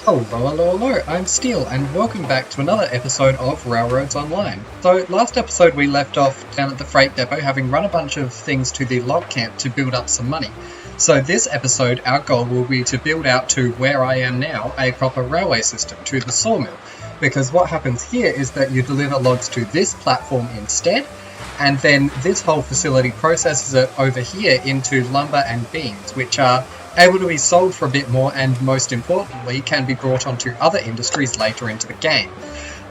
Hello, I'm Steele, and welcome back to another episode of Railroads Online. So, last episode we left off down at the freight depot, having run a bunch of things to the log camp to build up some money. So this episode, our goal will be to build out to where I am now, a proper railway system, to the sawmill. Because what happens here is that you deliver logs to this platform instead, and then this whole facility processes it over here into lumber and beams, which are able to be sold for a bit more and, most importantly, can be brought onto other industries later into the game.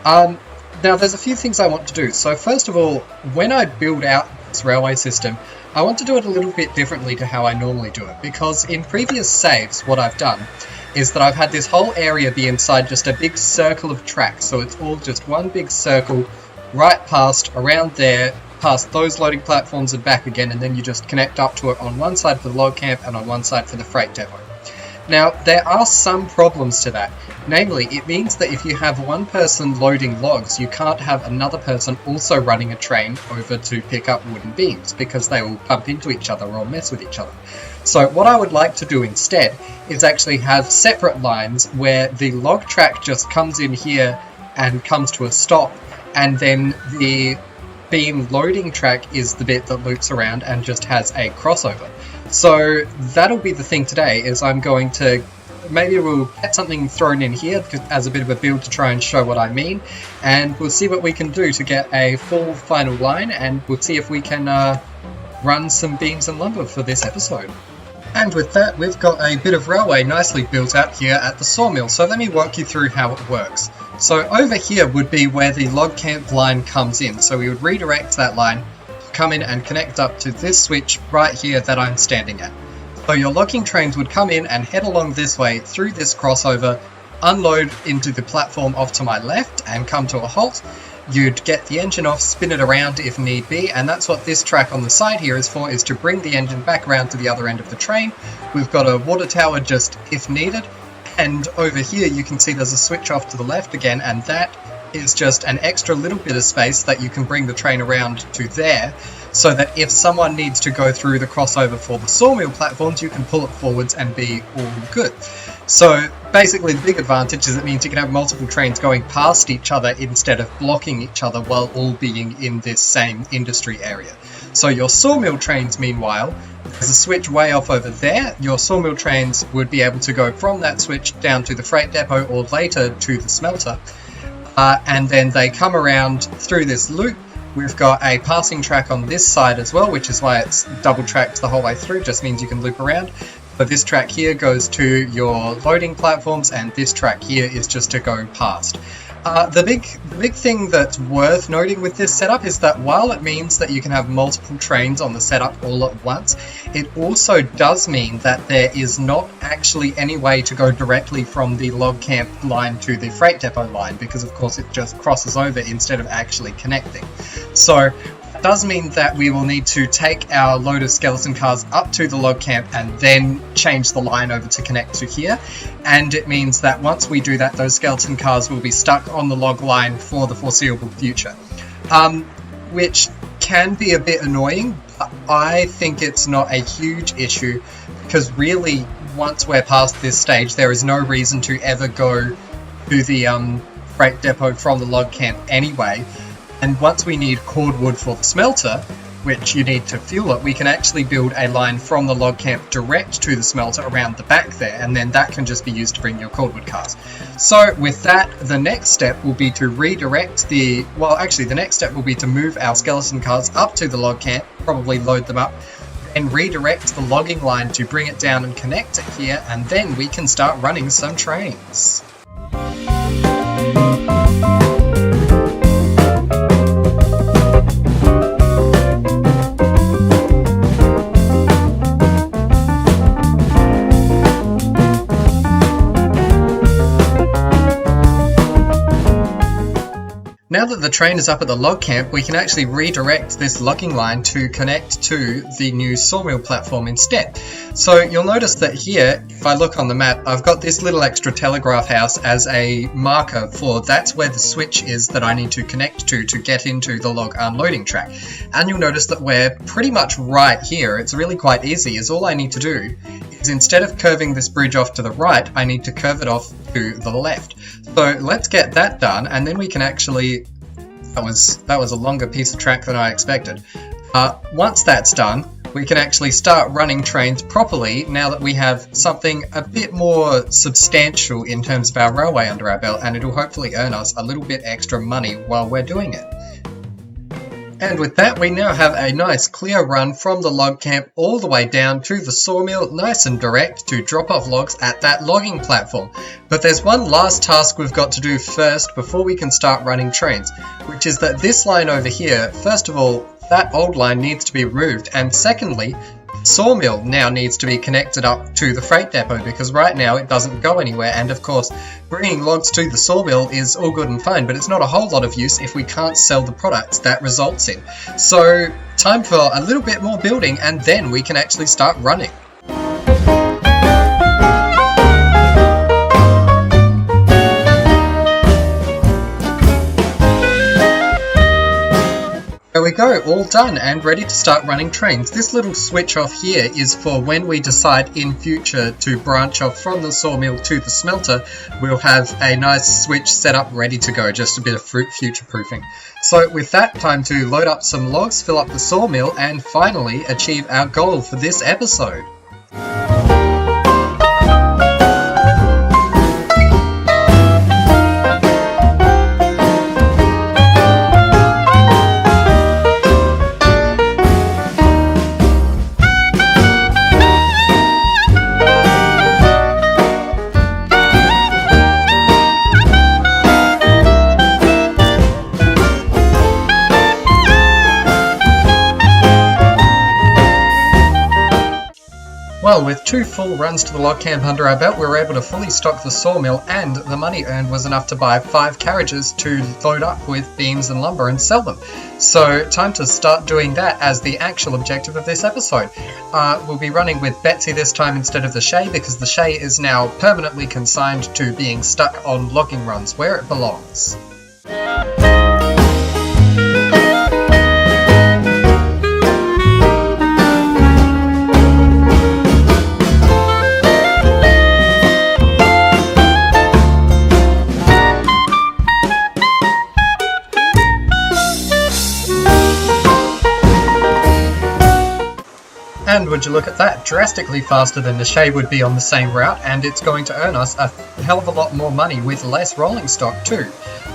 Now, there's a few things I want to do. So first of all, when I build out this railway system, I want to do it a little bit differently to how I normally do it, because in previous saves, what I've done is that I've had this whole area be inside just a big circle of tracks, so it's all just one big circle right past, around there, past those loading platforms and back again, and then you just connect up to it on one side for the log camp and on one side for the freight depot. Now, there are some problems to that. Namely, it means that if you have one person loading logs, you can't have another person also running a train over to pick up wooden beams, because they will bump into each other or mess with each other. So what I would like to do instead is actually have separate lines where the log track just comes in here and comes to a stop, and then the beam loading track is the bit that loops around and just has a crossover. So that'll be the thing today, is I'm going to, maybe we'll get something thrown in here as a bit of a build to try and show what I mean, and we'll see what we can do to get a full final line, and we'll see if we can run some beams and lumber for this episode. And with that, we've got a bit of railway nicely built out here at the sawmill, so let me walk you through how it works. So over here would be where the log camp line comes in, so we would redirect that line to come in and connect up to this switch right here that I'm standing at. So your logging trains would come in and head along this way through this crossover, unload into the platform off to my left and come to a halt. You'd get the engine off, spin it around if need be, and that's what this track on the side here is for, is to bring the engine back around to the other end of the train. We've got a water tower just if needed, and over here you can see there's a switch off to the left again, and that is just an extra little bit of space that you can bring the train around to there, so that if someone needs to go through the crossover for the sawmill platforms, you can pull it forwards and be all good. So basically the big advantage is it means you can have multiple trains going past each other instead of blocking each other while all being in this same industry area. So your sawmill trains, meanwhile, there's a switch way off over there. Your sawmill trains would be able to go from that switch down to the freight depot or later to the smelter. And then they come around through this loop. We've got a passing track on this side as well, which is why it's double tracked the whole way through, just means you can loop around. But this track here goes to your loading platforms, and this track here is just to go past. The big thing that's worth noting with this setup is that while it means that you can have multiple trains on the setup all at once, it also does mean that there is not actually any way to go directly from the log camp line to the freight depot line, because of course it just crosses over instead of actually connecting. So it does mean that we will need to take our load of skeleton cars up to the log camp and then change the line over to connect to here. And it means that once we do that, those skeleton cars will be stuck on the log line for the foreseeable future. Which can be a bit annoying, but I think it's not a huge issue, because really, once we're past this stage, there is no reason to ever go to the freight depot from the log camp anyway. And once we need cordwood for the smelter, which you need to fuel it, we can actually build a line from the log camp direct to the smelter around the back there, and then that can just be used to bring your cordwood cars. So with that, the next step will be to redirect the next step will be to move our skeleton cars up to the log camp, probably load them up, and redirect the logging line to bring it down and connect it here, and then we can start running some trains. Now that the train is up at the log camp, we can actually redirect this logging line to connect to the new sawmill platform instead. So you'll notice that here, if I look on the map, I've got this little extra telegraph house as a marker for that's where the switch is that I need to connect to get into the log unloading track. And you'll notice that we're pretty much right here. It's really quite easy, is all I need to do is instead of curving this bridge off to the right, I need to curve it off to the left. So let's get that done, and then we can actually... That was a longer piece of track than I expected. Once that's done, we can actually start running trains properly now that we have something a bit more substantial in terms of our railway under our belt, and it'll hopefully earn us a little bit extra money while we're doing it. And with that, we now have a nice clear run from the log camp all the way down to the sawmill, nice and direct to drop off logs at that logging platform. But there's one last task we've got to do first before we can start running trains, which is that this line over here, first of all, that old line needs to be removed, and secondly, sawmill now needs to be connected up to the freight depot, because right now it doesn't go anywhere, and of course bringing logs to the sawmill is all good and fine, but it's not a whole lot of use if we can't sell the products that results in. So time for a little bit more building, and then we can actually start running. There we go, all done and ready to start running trains. This little switch off here is for when we decide in future to branch off from the sawmill to the smelter. We'll have a nice switch set up ready to go, just a bit of future proofing. So with that, time to load up some logs, fill up the sawmill, and finally achieve our goal for this episode. Well, with 2 full runs to the log camp under our belt, we were able to fully stock the sawmill, and the money earned was enough to buy 5 carriages to load up with beams and lumber and sell them. So time to start doing that as the actual objective of this episode. We'll be running with Betsy this time instead of the Shay, because the Shay is now permanently consigned to being stuck on logging runs where it belongs. And would you look at that, drastically faster than the Shay would be on the same route, and it's going to earn us a hell of a lot more money with less rolling stock too.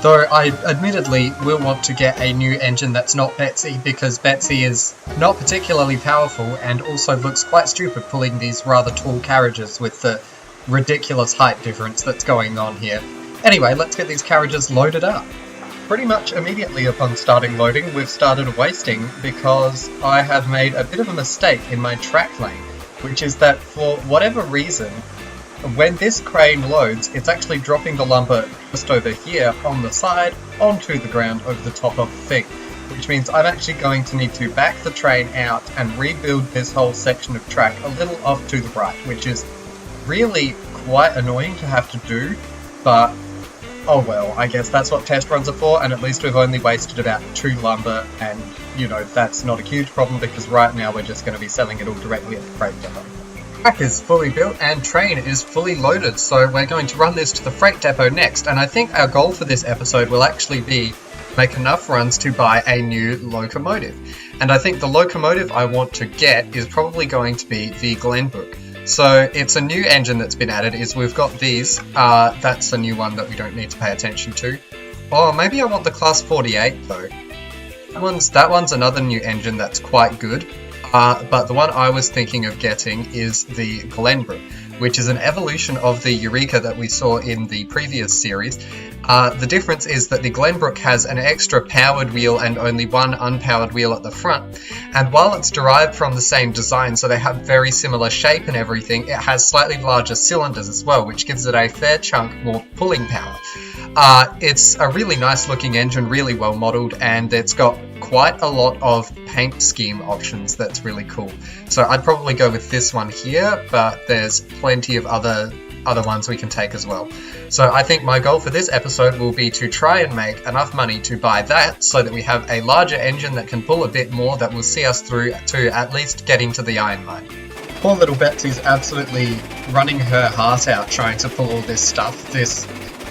Though I admittedly will want to get a new engine that's not Betsy, because Betsy is not particularly powerful and also looks quite stupid pulling these rather tall carriages with the ridiculous height difference that's going on here. Anyway, let's get these carriages loaded up. Pretty much immediately upon starting loading, we've started wasting because I have made a bit of a mistake in my track lane, which is that for whatever reason, when this crane loads, it's actually dropping the lumber just over here on the side onto the ground over the top of the thing, which means I'm actually going to need to back the train out and rebuild this whole section of track a little off to the right, which is really quite annoying to have to do, but oh well, I guess that's what test runs are for, and at least we've only wasted about 2 lumber, and, you know, that's not a huge problem because right now we're just going to be selling it all directly at the freight depot. Track is fully built and train is fully loaded, so we're going to run this to the freight depot next, and I think our goal for this episode will actually be make enough runs to buy a new locomotive. And I think the locomotive I want to get is probably going to be the Glenbrook. So it's a new engine that's been added, is we've got these, that's a new one that we don't need to pay attention to. Oh, maybe I want the class 48 though. That one's another new engine that's quite good, but the one I was thinking of getting is the Glenbrook, which is an evolution of the Eureka that we saw in the previous series. The difference is that the Glenbrook has an extra powered wheel and only one unpowered wheel at the front, and while it's derived from the same design, so they have very similar shape and everything, it has slightly larger cylinders as well, which gives it a fair chunk more pulling power. It's a really nice looking engine, really well modelled, and it's got quite a lot of paint scheme options that's really cool. So I'd probably go with this one here, but there's plenty of other ones we can take as well. So I think my goal for this episode will be to try and make enough money to buy that so that we have a larger engine that can pull a bit more that will see us through to at least getting to the iron mine. Poor little Betsy's absolutely running her heart out trying to pull all this stuff.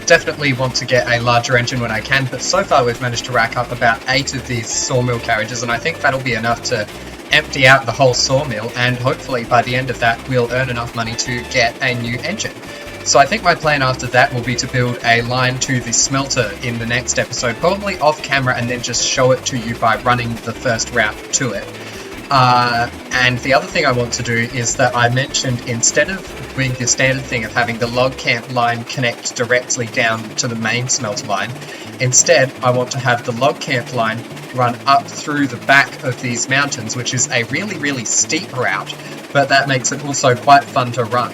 Definitely want to get a larger engine when I can, but so far we've managed to rack up about 8 of these sawmill carriages, and I think that'll be enough to empty out the whole sawmill, and hopefully by the end of that we'll earn enough money to get a new engine. So I think my plan after that will be to build a line to the smelter in the next episode, probably off camera, and then just show it to you by running the first route to it. And the other thing I want to do is that I mentioned, instead of doing the standard thing of having the log camp line connect directly down to the main smelter line, instead I want to have the log camp line run up through the back of these mountains, which is a really steep route, but that makes it also quite fun to run.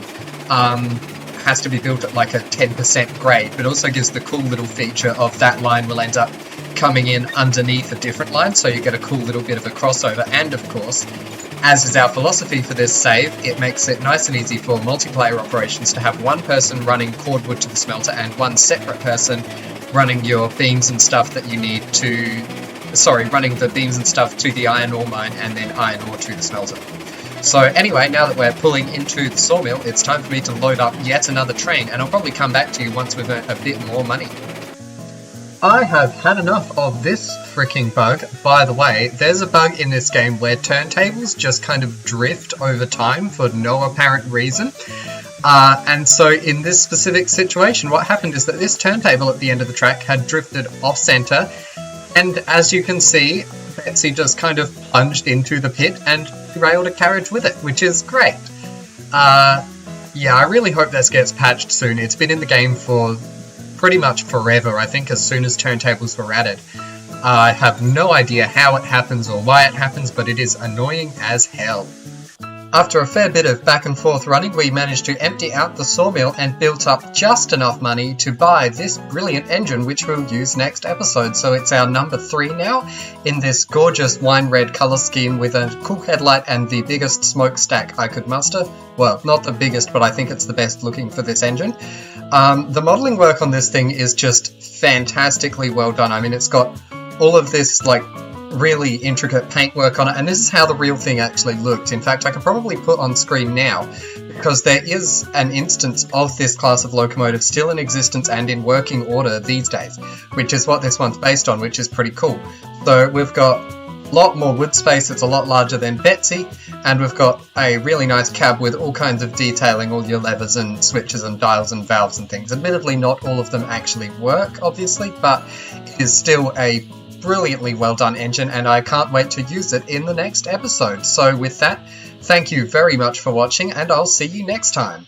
Has to be built at like a 10% grade, but also gives the cool little feature of that line will end up coming in underneath a different line, so you get a cool little bit of a crossover. And of course, as is our philosophy for this save, it makes it nice and easy for multiplayer operations to have one person running cordwood to the smelter and one separate person running your beams and stuff that you need to... running the beams and stuff to the iron ore mine and then iron ore to the smelter. So anyway, now that we're pulling into the sawmill, it's time for me to load up yet another train, and I'll probably come back to you once we've earned a bit more money. I have had enough of this freaking bug. By the way, there's a bug in this game where turntables just kind of drift over time for no apparent reason. And so in this specific situation, what happened is that this turntable at the end of the track had drifted off-center, and as you can see, Betsy just kind of plunged into the pit and derailed a carriage with it, which is great. Yeah, I really hope this gets patched soon. It's been in the game for pretty much forever, I think as soon as turntables were added. I have no idea how it happens or why it happens, but it is annoying as hell. After a fair bit of back and forth running, we managed to empty out the sawmill and built up just enough money to buy this brilliant engine, which we'll use next episode. So it's our number 3 now, in this gorgeous wine red colour scheme with a cool headlight and the biggest smokestack I could muster. Well, not the biggest, but I think it's the best looking for this engine. The modelling work on this thing is just fantastically well done. I mean, it's got all of this, like, really intricate paintwork on it, and this is how the real thing actually looked. In fact, I could probably put on screen now, because there is an instance of this class of locomotive still in existence and in working order these days, which is what this one's based on, which is pretty cool. So we've got a lot more wood space, it's a lot larger than Betsy, and we've got a really nice cab with all kinds of detailing, all your levers and switches and dials and valves and things. Admittedly, not all of them actually work, obviously, but it is still a brilliantly well done engine, and I can't wait to use it in the next episode. So with that, thank you very much for watching, and I'll see you next time.